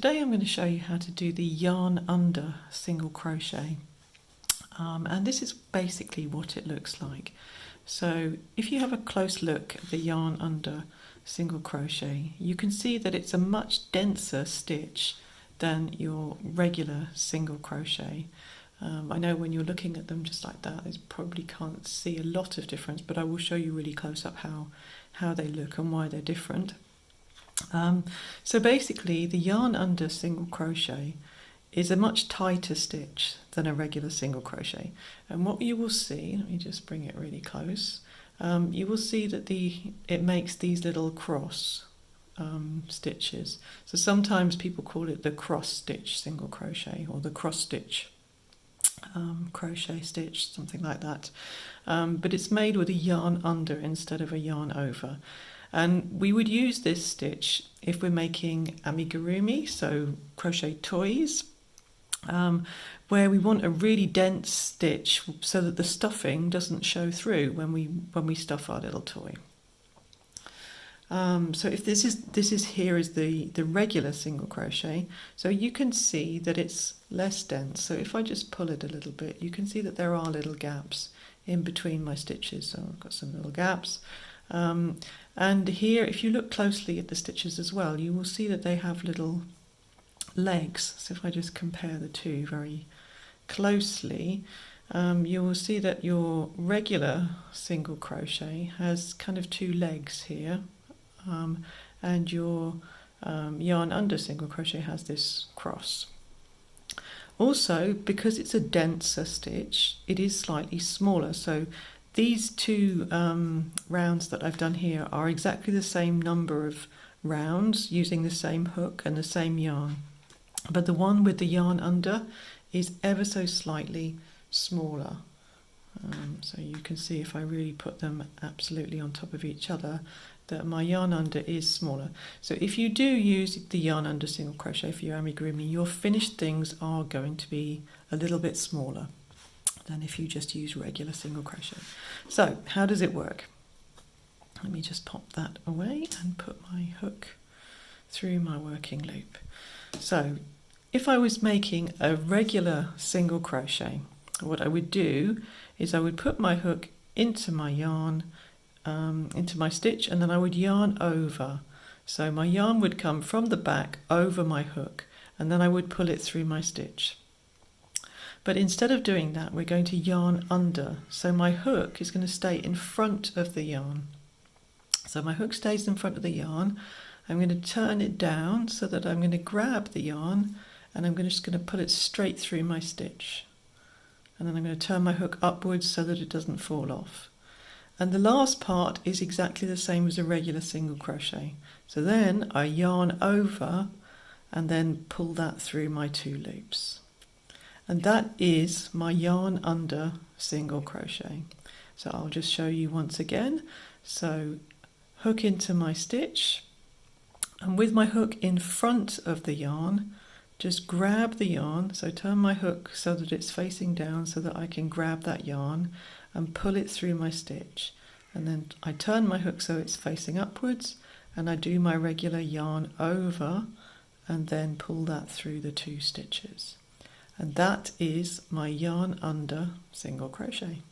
Today I'm going to show you how to do the yarn under single crochet, and this is basically what it looks like. So if you have a close look at the yarn under single crochet, you can see that it's a much denser stitch than your regular single crochet. I know when you're looking at them just like that, you probably can't see a lot of difference, but I will show you really close up how they look and why they're different. So basically the yarn under single crochet is a much tighter stitch than a regular single crochet, and what you will see, let me just bring it really close, you will see that it makes these little cross stitches. So sometimes people call it the cross stitch single crochet or the cross stitch crochet stitch, something like that, but it's made with a yarn under instead of a yarn over. And we would use this stitch if we're making amigurumi, so crochet toys, where we want a really dense stitch so that the stuffing doesn't show through when we stuff our little toy. So if this is here is the regular single crochet, so you can see that it's less dense. So if I just pull it a little bit, you can see that there are little gaps in between my stitches. So I've got some little gaps. And here, if you look closely at the stitches as well, you will see that they have little legs. So if I just compare the two very closely, you will see that your regular single crochet has kind of two legs here, and your yarn under single crochet has this cross. Also, because it's a denser stitch, it is slightly smaller. So these two rounds that I've done here are exactly the same number of rounds using the same hook and the same yarn, but the one with the yarn under is ever so slightly smaller. So you can see if I really put them absolutely on top of each other that my yarn under is smaller. So if you do use the yarn under single crochet for your amigurumi, your finished things are going to be a little bit smaller than if you just use regular single crochet. So how does it work? Let me just pop that away and put my hook through my working loop. So if I was making a regular single crochet, what I would do is I would put my hook into my yarn, into my stitch, and then I would yarn over. So my yarn would come from the back over my hook, and then I would pull it through my stitch. But instead of doing that, we're going to yarn under. So my hook is going to stay in front of the yarn. So my hook stays in front of the yarn. I'm going to turn it down so that I'm going to grab the yarn, and I'm just going to pull it straight through my stitch. And then I'm going to turn my hook upwards so that it doesn't fall off. And the last part is exactly the same as a regular single crochet. So then I yarn over and then pull that through my two loops. And that is my yarn under single crochet. So I'll just show you once again. So hook into my stitch, and with my hook in front of the yarn, just grab the yarn. So turn my hook so that it's facing down so that I can grab that yarn and pull it through my stitch. And then I turn my hook so it's facing upwards, and I do my regular yarn over and then pull that through the two stitches. And that is my yarn under single crochet.